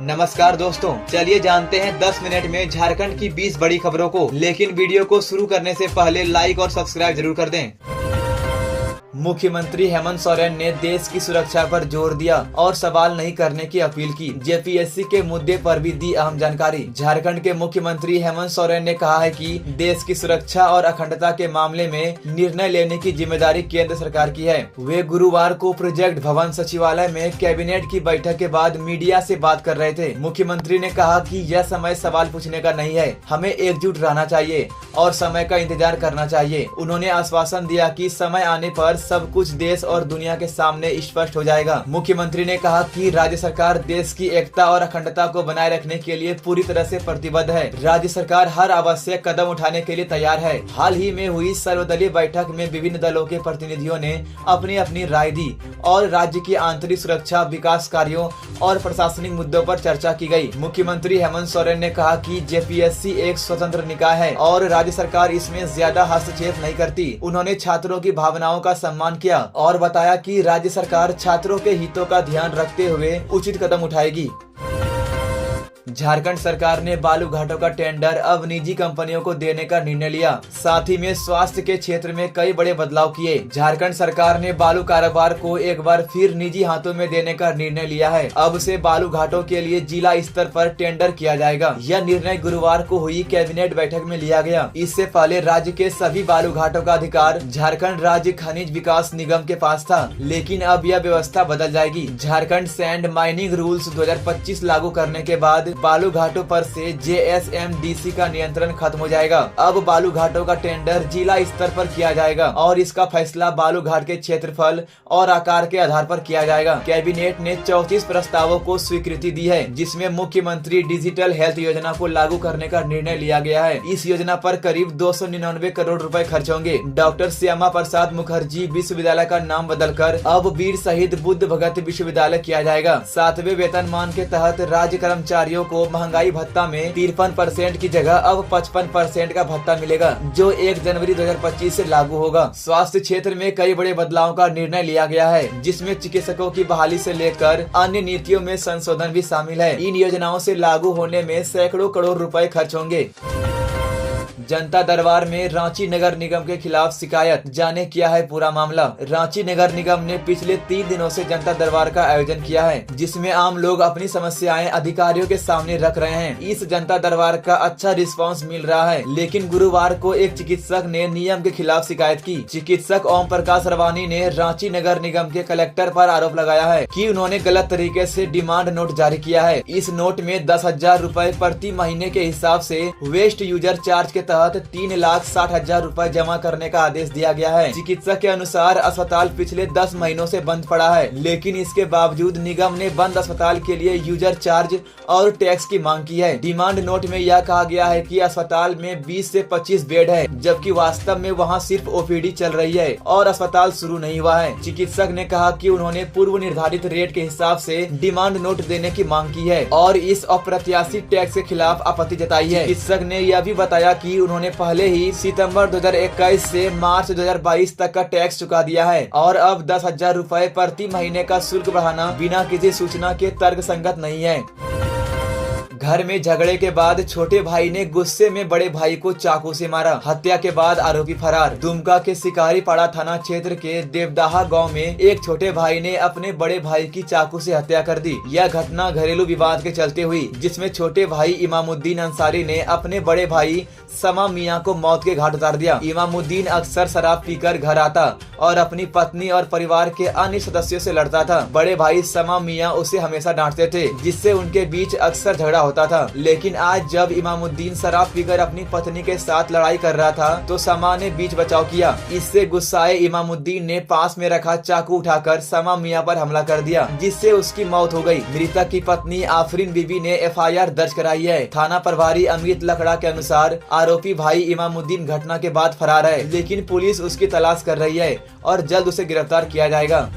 नमस्कार दोस्तों, चलिए जानते हैं 10 मिनट में झारखंड की 20 बड़ी खबरों को। लेकिन वीडियो को शुरू करने से पहले लाइक और सब्सक्राइब जरूर कर दें। मुख्यमंत्री हेमंत सोरेन ने देश की सुरक्षा पर जोर दिया और सवाल नहीं करने की अपील की। जेपीएससी के मुद्दे पर भी दी अहम जानकारी। झारखंड के मुख्यमंत्री हेमंत सोरेन ने कहा है कि देश की सुरक्षा और अखंडता के मामले में निर्णय लेने की जिम्मेदारी केंद्र सरकार की है। वे गुरुवार को प्रोजेक्ट भवन सचिवालय में कैबिनेट की बैठक के बाद मीडिया से बात कर रहे थे। मुख्यमंत्री ने कहा कि यह समय सवाल पूछने का नहीं है, हमें एकजुट रहना चाहिए और समय का इंतजार करना चाहिए। उन्होंने आश्वासन दिया कि समय आने पर सब कुछ देश और दुनिया के सामने स्पष्ट हो जाएगा। मुख्यमंत्री ने कहा कि राज्य सरकार देश की एकता और अखंडता को बनाए रखने के लिए पूरी तरह से प्रतिबद्ध है। राज्य सरकार हर आवश्यक कदम उठाने के लिए तैयार है। हाल ही में हुई सर्वदलीय बैठक में विभिन्न दलों के प्रतिनिधियों ने अपनी अपनी राय दी और राज्य की आंतरिक सुरक्षा, विकास कार्यों और प्रशासनिक मुद्दों पर चर्चा की गई। मुख्यमंत्री हेमंत सोरेन ने कहा कि जेपीएससी एक स्वतंत्र निकाय है और राज्य सरकार इसमें ज्यादा हस्तक्षेप नहीं करती। उन्होंने छात्रों की भावनाओं का सम्मान किया और बताया कि राज्य सरकार छात्रों के हितों का ध्यान रखते हुए उचित कदम उठाएगी। झारखंड सरकार ने बालू घाटों का टेंडर अब निजी कंपनियों को देने का निर्णय लिया। साथ ही में स्वास्थ्य के क्षेत्र में कई बड़े बदलाव किए। झारखंड सरकार ने बालू कारोबार को एक बार फिर निजी हाथों में देने का निर्णय लिया है। अब से बालू घाटों के लिए जिला स्तर पर टेंडर किया जाएगा। यह निर्णय गुरुवार को हुई कैबिनेट बैठक में लिया गया। इससे पहले राज्य के सभी बालू घाटों का अधिकार झारखंड राज्य खनिज विकास निगम के पास था, लेकिन अब यह व्यवस्था बदल जाएगी। झारखंड सैंड माइनिंग रूल्स 2025 लागू करने के बाद बालू घाटों पर से JSMDC का नियंत्रण खत्म हो जाएगा। अब बालू घाटों का टेंडर जिला स्तर पर किया जाएगा और इसका फैसला बालू घाट के क्षेत्रफल और आकार के आधार पर किया जाएगा। कैबिनेट ने 34 प्रस्तावों को स्वीकृति दी है, जिसमें मुख्यमंत्री डिजिटल हेल्थ योजना को लागू करने का निर्णय लिया गया है। इस योजना पर करीब 299 करोड़ रुपए खर्च होंगे। डॉक्टर श्यामा प्रसाद मुखर्जी विश्वविद्यालय का नाम बदलकर अब वीर शहीद बुद्ध भगत विश्वविद्यालय किया जाएगा। 7वें वेतनमान के तहत राज्य कर्मचारियों को महंगाई भत्ता में 53% की जगह अब 55% का भत्ता मिलेगा, जो 1 जनवरी 2025 से लागू होगा। स्वास्थ्य क्षेत्र में कई बड़े बदलाव का निर्णय लिया गया है, जिसमें चिकित्सकों की बहाली से लेकर अन्य नीतियों में संशोधन भी शामिल है। इन योजनाओं से लागू होने में सैकड़ों करोड़ रुपए खर्च होंगे। जनता दरबार में रांची नगर निगम के खिलाफ शिकायत, जाने क्या है पूरा मामला। रांची नगर निगम ने पिछले 3 दिनों से जनता दरबार का आयोजन किया है, जिसमें आम लोग अपनी समस्याएं अधिकारियों के सामने रख रहे हैं। इस जनता दरबार का अच्छा रिस्पांस मिल रहा है, लेकिन गुरुवार को एक चिकित्सक ने नियम के खिलाफ शिकायत की। चिकित्सक ओम प्रकाश रवानी ने रांची नगर निगम के कलेक्टर पर आरोप लगाया है कि उन्होंने गलत तरीके से डिमांड नोट जारी किया है। इस नोट में 10,000 रुपए प्रति महीने के हिसाब से वेस्ट यूजर चार्ज के तहत 3,60,000 रुपए जमा करने का आदेश दिया गया है। चिकित्सक के अनुसार अस्पताल पिछले 10 महीनों से बंद पड़ा है, लेकिन इसके बावजूद निगम ने बंद अस्पताल के लिए यूजर चार्ज और टैक्स की मांग की है। डिमांड नोट में यह कहा गया है कि अस्पताल में 20 से 25 बेड है, जबकि वास्तव में वहां सिर्फ ओपीडी चल रही है और अस्पताल शुरू नहीं हुआ है। चिकित्सक ने कहा कि उन्होंने पूर्व निर्धारित रेट के हिसाब से डिमांड नोट देने की मांग की है और इस अप्रत्याशित टैक्स के खिलाफ आपत्ति जताई है। चिकित्सक ने यह भी बताया कि उन्होंने पहले ही सितंबर 2021 से मार्च 2022 तक का टैक्स चुका दिया है और अब 10,000 रुपए प्रति महीने का शुल्क बढ़ाना बिना किसी सूचना के तर्कसंगत नहीं है। घर में झगड़े के बाद छोटे भाई ने गुस्से में बड़े भाई को चाकू से मारा। हत्या के बाद आरोपी फरार। दुमका के शिकारीपाड़ा थाना क्षेत्र के देवदाहा गांव में एक छोटे भाई ने अपने बड़े भाई की चाकू से हत्या कर दी। यह घटना घरेलू विवाद के चलते हुई, जिसमें छोटे भाई इमामुद्दीन अंसारी ने अपने बड़े भाई समा मियां को मौत के घाट उतार दिया। इमामुद्दीन अक्सर शराब पीकर घर आता और अपनी पत्नी और परिवार के अन्य सदस्यों से लड़ता था। बड़े भाई समा मियां उसे हमेशा डांटते थे, जिससे उनके बीच अक्सर झगड़ा होता था। लेकिन आज जब इमामुद्दीन शराब पीकर अपनी पत्नी के साथ लड़ाई कर रहा था, तो समा ने बीच बचाव किया। इससे गुस्साए इमामुद्दीन ने पास में रखा चाकू उठाकर समा मियां पर हमला कर दिया, जिससे उसकी मौत हो गई। मृतक की पत्नी आफरीन बीबी ने FIR दर्ज कराई है। थाना प्रभारी अमित लकड़ा के अनुसार आरोपी भाई इमामुद्दीन घटना के बाद फरार है, लेकिन पुलिस उसकी तलाश कर रही है और जल्द उसे गिरफ्तार किया जाएगा।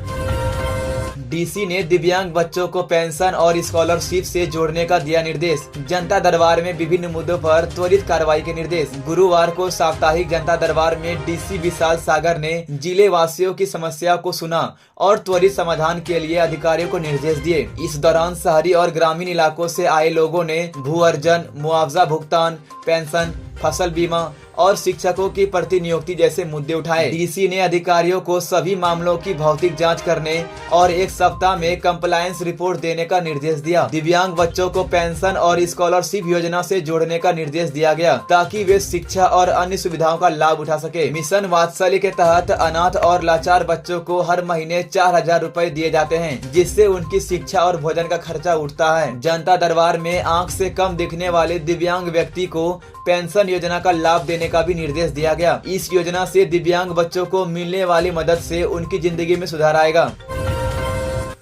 डीसी ने दिव्यांग बच्चों को पेंशन और स्कॉलरशिप से जोड़ने का दिया निर्देश। जनता दरबार में विभिन्न मुद्दों पर त्वरित कार्रवाई के निर्देश। गुरुवार को साप्ताहिक जनता दरबार में डीसी विशाल सागर ने जिले वासियों की समस्या को सुना और त्वरित समाधान के लिए अधिकारियों को निर्देश दिए। इस दौरान शहरी और ग्रामीण इलाकों से आए लोगों ने भू अर्जन, मुआवजा भुगतान, पेंशन, फसल बीमा और शिक्षकों की प्रतिनियुक्ति जैसे मुद्दे उठाए। डीसी ने अधिकारियों को सभी मामलों की भौतिक जांच करने और 1 सप्ताह में कंप्लायंस रिपोर्ट देने का निर्देश दिया। दिव्यांग बच्चों को पेंशन और स्कॉलरशिप योजना से जोड़ने का निर्देश दिया गया ताकि वे शिक्षा और अन्य सुविधाओं का लाभ उठा सके। मिशन वात्सल्य के तहत अनाथ और लाचार बच्चों को हर महीने 4,000 रुपए दिए जाते हैं, जिससे उनकी शिक्षा और भोजन का खर्चा उठता है। जनता दरबार में आँख से कम दिखने वाले दिव्यांग व्यक्ति को पेंशन योजना का लाभ देने का भी निर्देश दिया गया। इस योजना से दिव्यांग बच्चों को मिलने वाली मदद से उनकी जिंदगी में सुधार आएगा।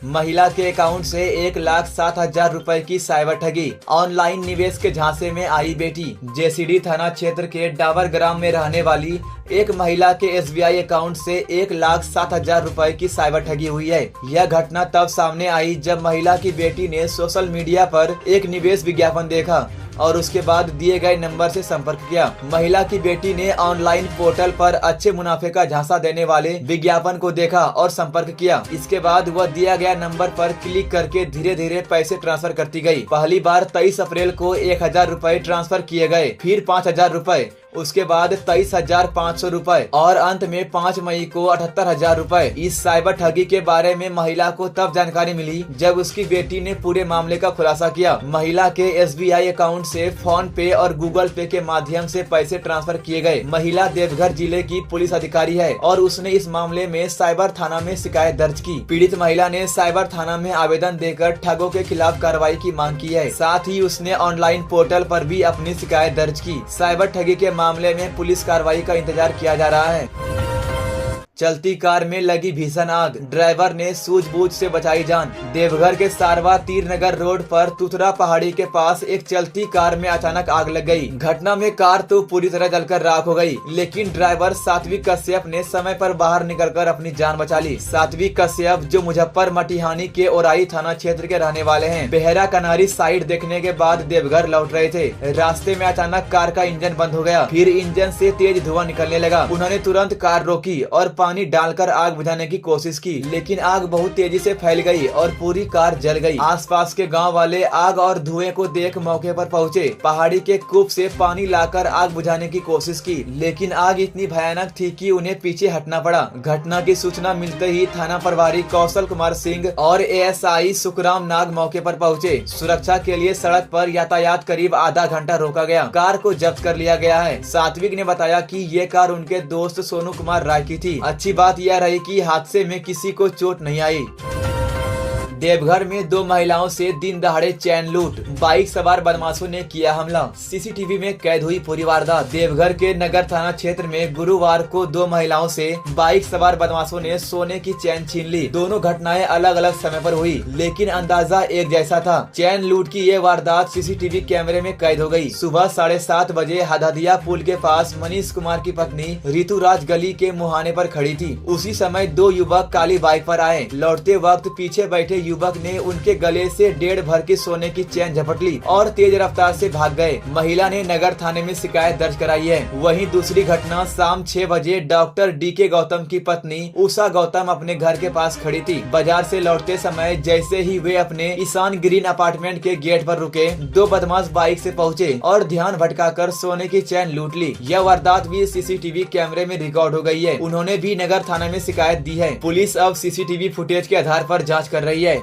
महिला के अकाउंट से 1,07,000 रुपए की साइबर ठगी। ऑनलाइन निवेश के झांसे में आई बेटी। जेसीडी थाना क्षेत्र के डाबर ग्राम में रहने वाली एक महिला के एसबीआई अकाउंट से 1,07,000 रुपए की साइबर ठगी हुई है। यह घटना तब सामने आई जब महिला की बेटी ने सोशल मीडिया पर एक निवेश विज्ञापन देखा और उसके बाद दिए गए नंबर से संपर्क किया। महिला की बेटी ने ऑनलाइन पोर्टल पर अच्छे मुनाफे का झांसा देने वाले विज्ञापन को देखा और संपर्क किया। इसके बाद वह दिया गया नंबर पर क्लिक करके धीरे धीरे पैसे ट्रांसफर करती गई। पहली बार 23 अप्रैल को 1,000 रुपए ट्रांसफर किए गए, फिर 5,000 रुपए, उसके बाद 23,500 रुपए और अंत में 5 मई को 78,000 रुपए। इस साइबर ठगी के बारे में महिला को तब जानकारी मिली जब उसकी बेटी ने पूरे मामले का खुलासा किया। महिला के एसबीआई अकाउंट से फोन पे और गूगल पे के माध्यम से पैसे ट्रांसफर किए गए। महिला देवघर जिले की पुलिस अधिकारी है और उसने इस मामले में साइबर थाना में शिकायत दर्ज की। पीड़ित महिला ने साइबर थाना में आवेदन देकर ठगों के खिलाफ कार्रवाई की मांग की है। साथ ही उसने ऑनलाइन पोर्टल पर भी अपनी शिकायत दर्ज की। साइबर ठगी के मामले में पुलिस कार्रवाई का इंतजार किया जा रहा है। चलती कार में लगी भीषण आग, ड्राइवर ने सूझबूझ से बचाई जान। देवघर के सारवा तीरनगर रोड पर तुतरा पहाड़ी के पास एक चलती कार में अचानक आग लग गई। घटना में कार तो पूरी तरह जलकर राख हो गई, लेकिन ड्राइवर सात्विक कश्यप ने समय पर बाहर निकलकर अपनी जान बचा ली। सात्विक कश्यप जो मुजफ्फर मटिहानी के ओराई थाना क्षेत्र के रहने वाले हैं, बेहरा कनारी साइड देखने के बाद देवघर लौट रहे थे। रास्ते में अचानक कार का इंजन बंद हो गया, फिर इंजन से तेज धुआं निकलने लगा। उन्होंने तुरंत कार रोकी और पानी डालकर आग बुझाने की कोशिश की, लेकिन आग बहुत तेजी से फैल गई और पूरी कार जल गई। आसपास के गांव वाले आग और धुएं को देख मौके पर पहुंचे। पहाड़ी के कूप से पानी लाकर आग बुझाने की कोशिश की, लेकिन आग इतनी भयानक थी कि उन्हें पीछे हटना पड़ा। घटना की सूचना मिलते ही थाना प्रभारी कौशल कुमार सिंह और एएसआई सुखराम नाग मौके पर पहुंचे। सुरक्षा के लिए सड़क पर यातायात करीब आधा घंटा रोका गया। कार को जब्त कर लिया गया है। सात्विक ने बताया कि ये कार उनके दोस्त सोनू कुमार राय की थी। अच्छी बात यह रही कि हादसे में किसी को चोट नहीं आई। देवघर में 2 महिलाओं से दिन दहाड़े चैन लूट, बाइक सवार बदमाशों ने किया हमला। सीसीटीवी में कैद हुई पूरी वारदात। देवघर के नगर थाना क्षेत्र में गुरुवार को 2 महिलाओं से बाइक सवार बदमाशों ने सोने की चैन छीन ली। दोनों घटनाएं अलग अलग समय पर हुई, लेकिन अंदाजा एक जैसा था। चैन लूट की ये वारदात सीसीटीवी कैमरे में कैद हो गई। सुबह 7:30 बजे हददिया पुल के पास मनीष कुमार की पत्नी ऋतु राज गली के मुहाने पर खड़ी थी। उसी समय 2 युवक काली बाइक पर आए। लौटते वक्त पीछे बैठे युवक ने उनके गले से 1.5 भर की सोने की चैन झपट ली और तेज रफ्तार से भाग गए। महिला ने नगर थाने में शिकायत दर्ज कराई है। वहीं दूसरी घटना शाम 6 बजे डॉक्टर डीके गौतम की पत्नी उषा गौतम अपने घर के पास खड़ी थी। बाजार से लौटते समय जैसे ही वे अपने ईशान ग्रीन अपार्टमेंट के गेट पर रुके, 2 बदमाश बाइक से पहुंचे और ध्यान भटकाकर सोने की चैन लूट ली। यह वारदात भी सीसीटीवी कैमरे में रिकॉर्ड हो गई है। उन्होंने भी नगर थाना में शिकायत दी है। पुलिस अब सीसीटीवी फुटेज के आधार पर जाँच कर रही है।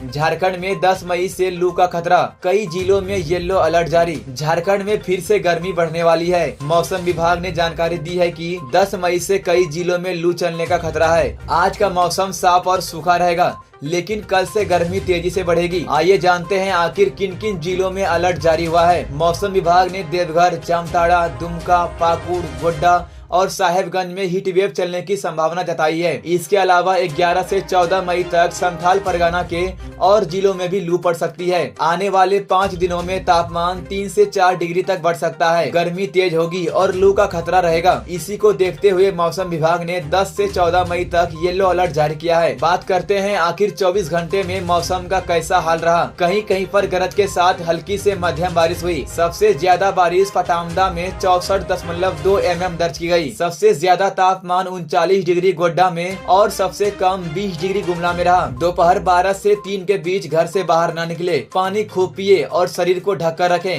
झारखंड में 10 मई से लू का खतरा, कई जिलों में येलो अलर्ट जारी। झारखंड में फिर से गर्मी बढ़ने वाली है। मौसम विभाग ने जानकारी दी है कि 10 मई से कई जिलों में लू चलने का खतरा है। आज का मौसम साफ और सूखा रहेगा, लेकिन कल से गर्मी तेजी से बढ़ेगी। आइए जानते हैं आखिर किन किन जिलों में अलर्ट जारी हुआ है। मौसम विभाग ने देवघर, जामताड़ा, दुमका, पाकुड़, गोड्डा और साहेबगंज में हीट वेव चलने की संभावना जताई है। इसके अलावा 11 से 14 मई तक संथाल परगना के और जिलों में भी लू पड़ सकती है। आने वाले 5 दिनों में तापमान 3 से 4 डिग्री तक बढ़ सकता है। गर्मी तेज होगी और लू का खतरा रहेगा। इसी को देखते हुए मौसम विभाग ने 10 से 14 मई तक येलो अलर्ट जारी किया है। बात करते हैं आखिर 24 घंटे में मौसम का कैसा हाल रहा। कहीं कहीं पर गरज के साथ हल्की से मध्यम बारिश हुई। सबसे ज्यादा बारिश पटामदा में 64.2 mm दर्ज की गई। सबसे ज्यादा तापमान 39 डिग्री गोड्डा में और सबसे कम 20 डिग्री गुमला में रहा। दोपहर 12 से 3 के बीच घर से बाहर न निकले। पानी खूब पिए और शरीर को ढककर रखें।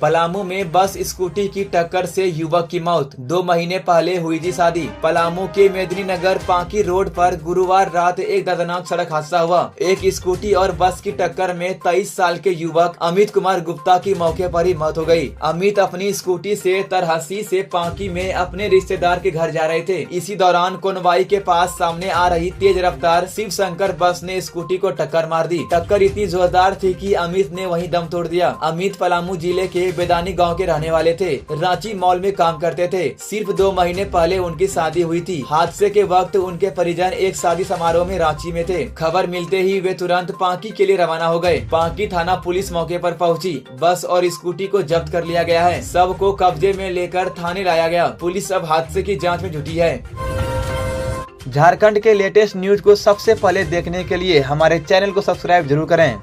पलामू में बस स्कूटी की टक्कर से युवक की मौत। 2 महीने पहले हुई थी शादी। पलामू के मेदिनीनगर पांकी रोड पर गुरुवार रात एक दर्दनाक सड़क हादसा हुआ। एक स्कूटी और बस की टक्कर में 23 साल के युवक अमित कुमार गुप्ता की मौके पर ही मौत हो गई। अमित अपनी स्कूटी से तरहसी से पांकी में अपने रिश्तेदार के घर जा रहे थे। इसी दौरान कोनवाई के पास सामने आ रही तेज रफ्तार शिव शंकर बस ने स्कूटी को टक्कर मार दी। टक्कर इतनी जोरदार थी कि अमित ने वहीं दम तोड़ दिया। अमित पलामू जिले के बेदानी गांव के रहने वाले थे। रांची मॉल में काम करते थे। सिर्फ 2 महीने पहले उनकी शादी हुई थी। हादसे के वक्त उनके परिजन एक शादी समारोह में रांची में थे। खबर मिलते ही वे तुरंत पांकी के लिए रवाना हो गए। पांकी थाना पुलिस मौके पर पहुंची। बस और स्कूटी को जब्त कर लिया गया है। सब को कब्जे में लेकर थाने लाया गया। पुलिस अब हादसे की जाँच में जुटी है। झारखंड के लेटेस्ट न्यूज को सबसे पहले देखने के लिए हमारे चैनल को सब्सक्राइब जरूर करें।